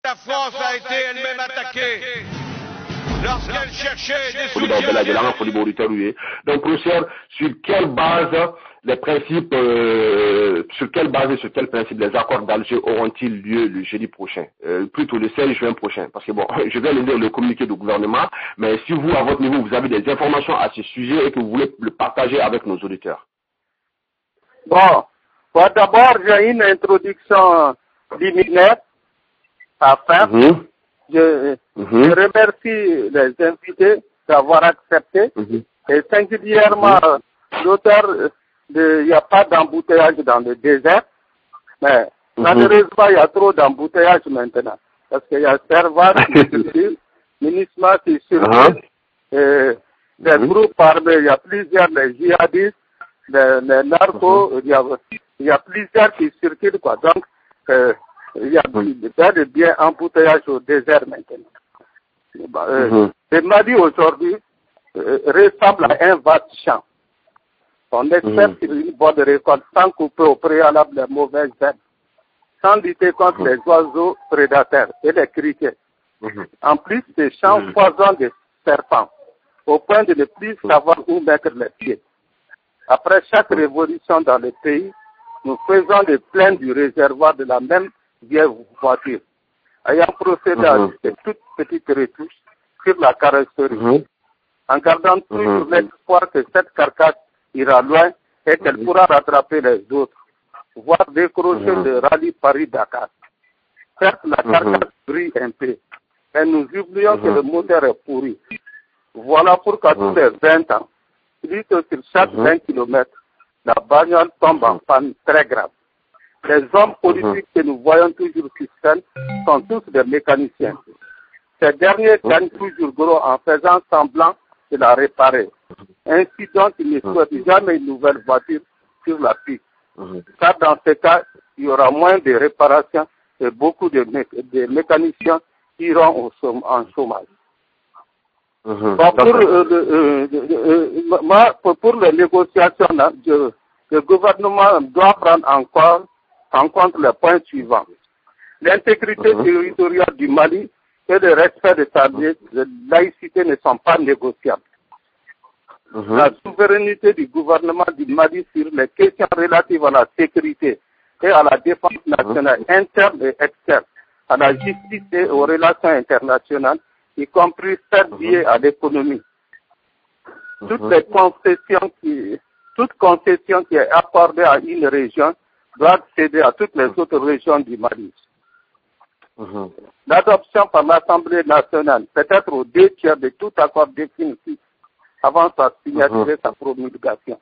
La France a été elle-même attaquée lorsqu'elle cherchait des soutiens. Donc, professeur, sur quelle base les principes, sur quelle principe les accords d'Alger auront-ils lieu le jeudi prochain, plutôt le 16 juin prochain? Parce que bon, je vais lire le communiqué du gouvernement, mais si vous, à votre niveau, vous avez des informations à ce sujet et que vous voulez le partager avec nos auditeurs. Bon, d'abord, j'ai une introduction liminaire à faire. Je remercie les invités d'avoir accepté et singulièrement l'auteur de « Il n'y a pas d'embouteillage dans le désert ». Mais malheureusement, il y a trop d'embouteillage maintenant. Parce qu'il y a Servat qui circule, MINUSMA qui circule, des groupes armés, il y a plusieurs, les djihadistes, les narcos, il y a plusieurs qui circulent, quoi. Donc, il y a de bien embouteillage au désert maintenant. Le Mali aujourd'hui ressemble à un vaste champ. On espère sur une bonne récolte sans couper au préalable les mauvaises herbes, sans lutter contre les oiseaux prédateurs et les criquets. En plus, ces champs foisonnent des serpents, au point de ne plus savoir où mettre les pieds. Après chaque révolution dans le pays, nous faisons le plein du réservoir de la même vieille voiture, ayant procédé à de toutes petites retouches sur la carrosserie, en gardant toujours l'espoir que cette carcasse ira loin et qu'elle pourra rattraper les autres, voire décrocher le rallye Paris-Dakar. Certes, la carcasse brille un peu, mais nous oublions que le moteur est pourri. Voilà pourquoi tous les 20 ans, plus que sur chaque 20 km, la bagnole tombe en panne très grave. Les hommes politiques que nous voyons toujours sur scène sont tous des mécaniciens. Ces derniers gagnent toujours gros en faisant semblant de la réparer. Ainsi donc, ils ne souhaitent jamais une nouvelle voiture sur la piste. Car dans ce cas, il y aura moins de réparations et beaucoup de mécaniciens qui iront en chômage. Pour les négociations, le gouvernement doit prendre en compte les points suivants. L'intégrité territoriale du Mali et le respect de sa laïcité ne sont pas négociables. La souveraineté du gouvernement du Mali sur les questions relatives à la sécurité et à la défense nationale interne et externe, à la justice et aux relations internationales, y compris celles liées à l'économie. Toute concession qui est accordée à une région doit céder à toutes les autres régions du Mali. L'adoption par l'Assemblée nationale peut être aux 2 tiers de tout accord définitif avant sa signature et sa promulgation.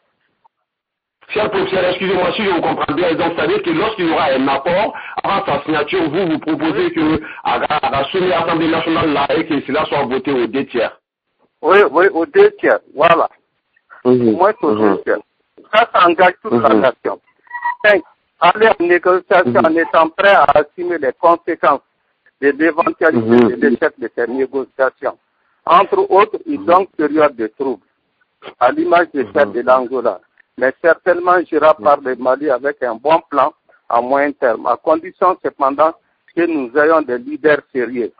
Cher professeur, excusez-moi si je vous comprends bien, donc ça veut dire que lorsqu'il y aura un accord, avant sa signature, vous proposez que à l'Assemblée nationale là, et que cela soit voté aux 2 tiers. Oui, aux 2 tiers, voilà. Au moins aux 2 tiers. Ça engage toute la nation. 5. Aller en négociation en étant prêt à assumer les conséquences de l'éventualité de l'échec de ces négociations. Entre autres, une longue période de troubles, à l'image de celle de l'Angola, mais certainement gérée par le Mali avec un bon plan à moyen terme, à condition cependant que nous ayons des leaders sérieux.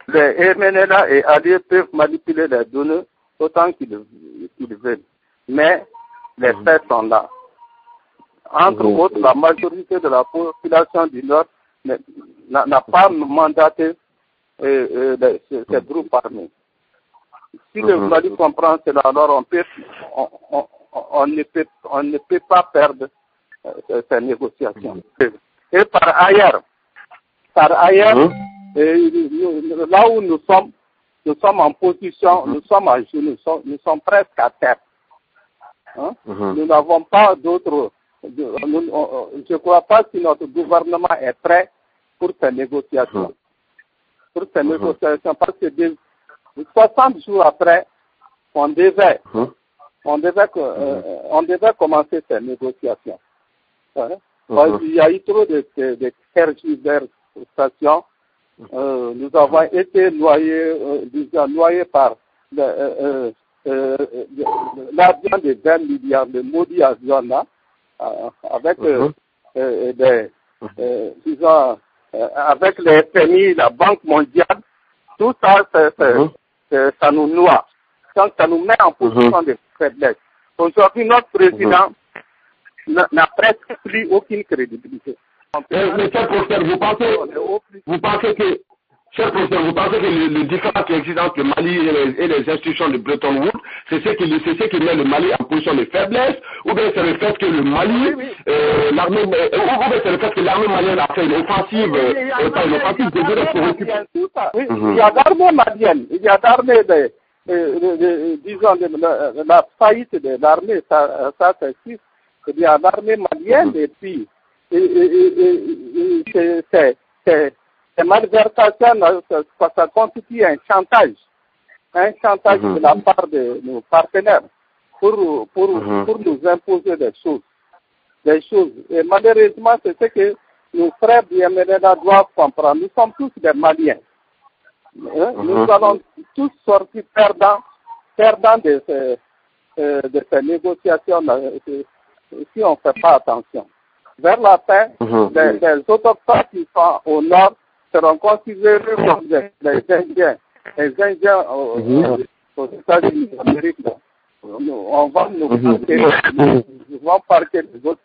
Les MNLA et alliés peuvent manipuler les données autant qu'ils veulent, mais les faits sont là. Entre autres, la majorité de la population du Nord n'a pas mandaté ces groupes armés. Si le Mali comprend cela, alors on ne peut pas perdre ces négociations. Et par ailleurs, là où nous sommes en position, nous sommes à genoux, nous sommes presque à terre. Nous n'avons pas d'autres. Je ne crois pas que notre gouvernement est prêt pour ces négociations. Parce que 60 jours après, on devait commencer ces négociations. Il y a eu trop de tergiversations. Nous avons été noyés par l'avion de 20 milliards, le maudit avion là, avec avec les FMI, la Banque mondiale, tout ça, ça nous noie. Donc, ça nous met en position de faiblesse. Aujourd'hui, notre président n'a presque plus aucune crédibilité. Mais cher professeur, vous pensez que le différent qui existe entre le Mali et les institutions de Bretton Woods, c'est ce qui met le Mali en position de faiblesse, ou bien c'est le fait que le Mali, l'armée malienne a fait une offensive, il y a l'armée malienne, il y a l'armée disons, la faillite de l'armée, ça c'est sûr. Il y a l'armée malienne et puis ces malversations, ça constitue un chantage de la part de nos partenaires pour nous imposer des choses. Et malheureusement, c'est ce que nos frères Bienvenida doivent comprendre. Nous sommes tous des Maliens. Nous allons tous sortir perdants de ces négociations-là, si on ne fait pas attention. Vers la fin, les autochtones qui sont au nord seront considérés comme les Indiens. Les Indiens aux États-Unis d'Amérique. On va nous parquer les autres.